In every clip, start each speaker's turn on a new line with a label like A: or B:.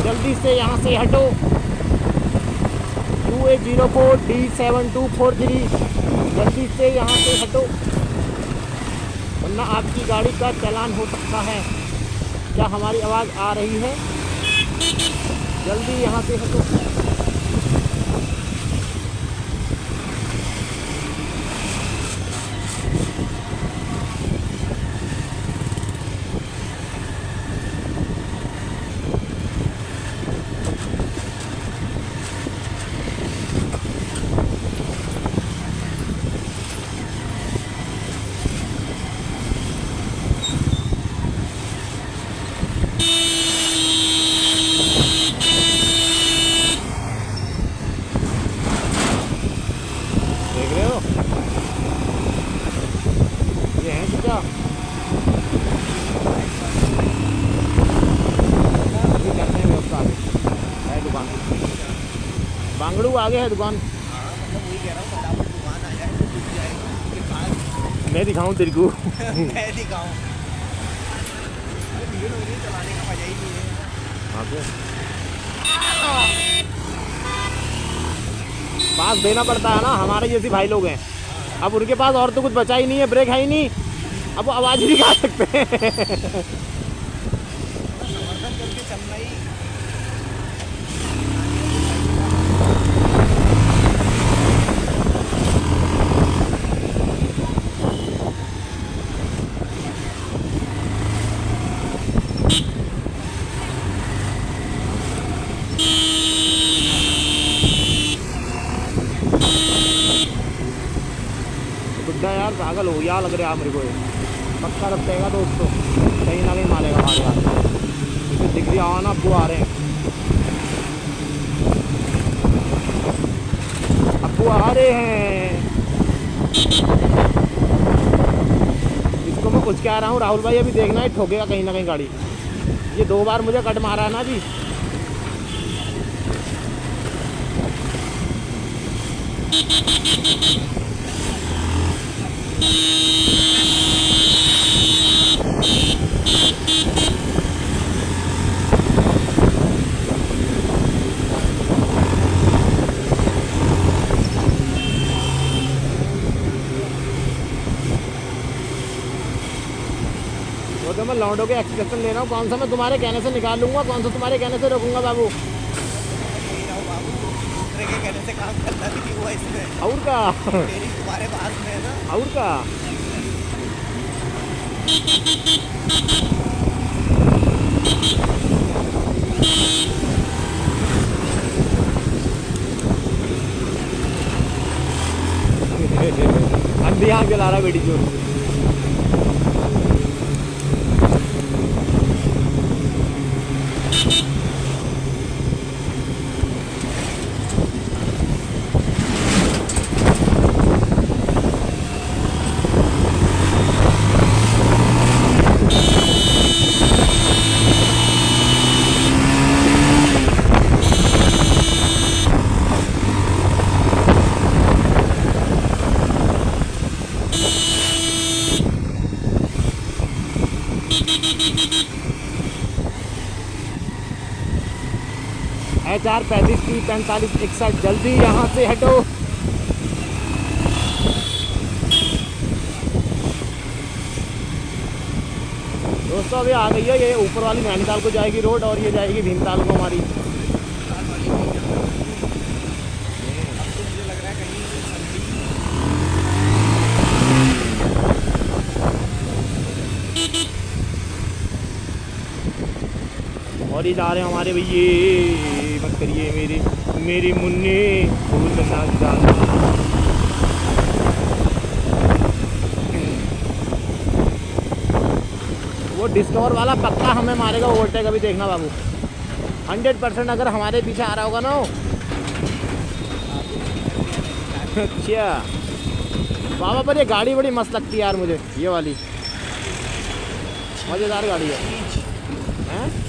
A: जल्दी से यहाँ से हटो। UA04D7243 जल्दी से यहाँ से हटो, वरना आपकी गाड़ी का चालान हो सकता है। क्या हमारी आवाज़ आ रही है? जल्दी यहाँ से हटो। देख रहे हो ये है क्या? अभी करते हैं व्यवस्था, आगे है दुकान, बांगड़ू आगे है दुकान। मैं दिखाऊं तेरे को?
B: मैं दिखाऊं? चलाने का मजा ही नहीं है।
A: हाँ तो पास देना पड़ता है ना, हमारे जैसे भाई लोग हैं। अब उनके पास और तो कुछ बचा ही नहीं है, ब्रेक है ही नहीं, अब वो आवाज़ ही निकाल सकते हैं।
B: समर्थन करके चलना ही।
A: बुड्ढा यार पागल हो गया लग रहा है मेरे को, ये पक्का रखेगा दोस्तों, कहीं ना कहीं मारेगा हमारे यार। इसे दिख रही आवा ना, अब्बू आ रहे हैं, अब्बू आ रहे हैं। इसको मैं कुछ कह रहा हूँ राहुल भाई, अभी देखना है ठोकेगा कहीं ना कहीं गाड़ी। ये 2 बार मुझे कट मारा है ना अभी। वो तो मैं लौंडों के एक्सप्रेशन ले रहा हूँ, कौन सा मैं तुम्हारे कहने से निकाल लूँगा, कौन सा तुम्हारे कहने से रोकूंगा बाबू।
B: दूसरे के कहने से काम करना भी नहीं हुआ इसमें।
A: और का
B: मेरी तुम्हारे पास में है ना।
A: और का अंधी आँख जला रहा बेटी जोर। HR 35T4561 जल्दी यहाँ से हटो। दोस्तों अभी आ गई है ये ऊपर वाली नैनीताल को जाएगी रोड, और ये जाएगी भीमताल को हमारी।
B: मुझे लग रहा है कहीं
A: और ये जा रहे हैं हमारे भैये, मत करिए मेरे मुन्ने फूल में नाच डाल। वो डिस्कवर वाला पक्का हमें मारेगा ओवरटेक, अभी देखना बाबू 100%। अगर हमारे पीछे आ रहा होगा ना। अच्छा बाबा, पर ये गाड़ी बड़ी मस्त लगती है यार मुझे, ये वाली मज़ेदार गाड़ी है। हैं?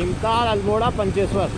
A: भीमताल, अल्मोड़ा, पंचेश्वर।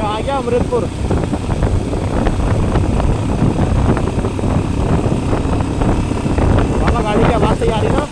A: आ गया अमृतपुर। बाबा गाड़ी की आवाज़ सही आ रही ना?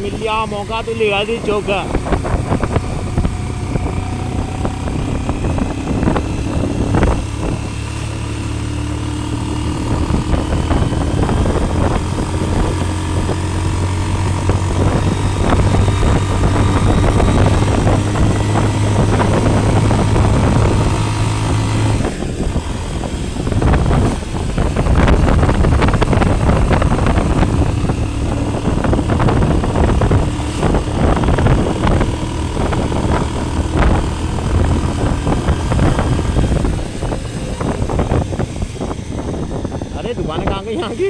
A: मिल लिया मौका तो लिया दी चौका। अरे दुकानें कहाँ गई यहाँ की?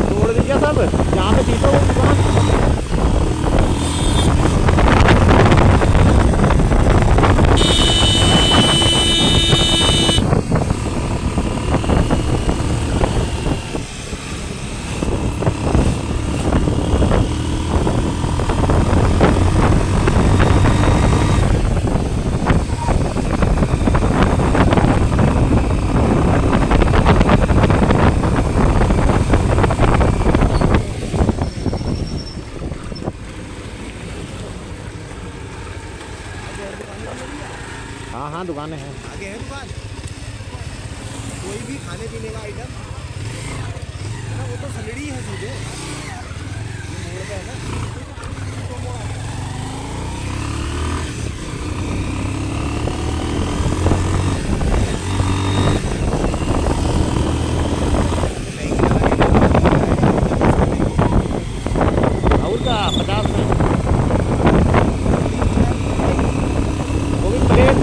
A: तोड़ दी क्या सब? जहाँ पे थी तो वो दुकान। हाँ हाँ दुकानें हैं।
B: आगे है दुकान, कोई भी खाने पीने का आइटम है ना, वो तो सलड़ी है सीधे, ये मोड़ पे है ना।
A: और क्या 50 में वो भी प्लेट।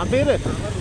A: हाँ फिर
B: यहाँ पर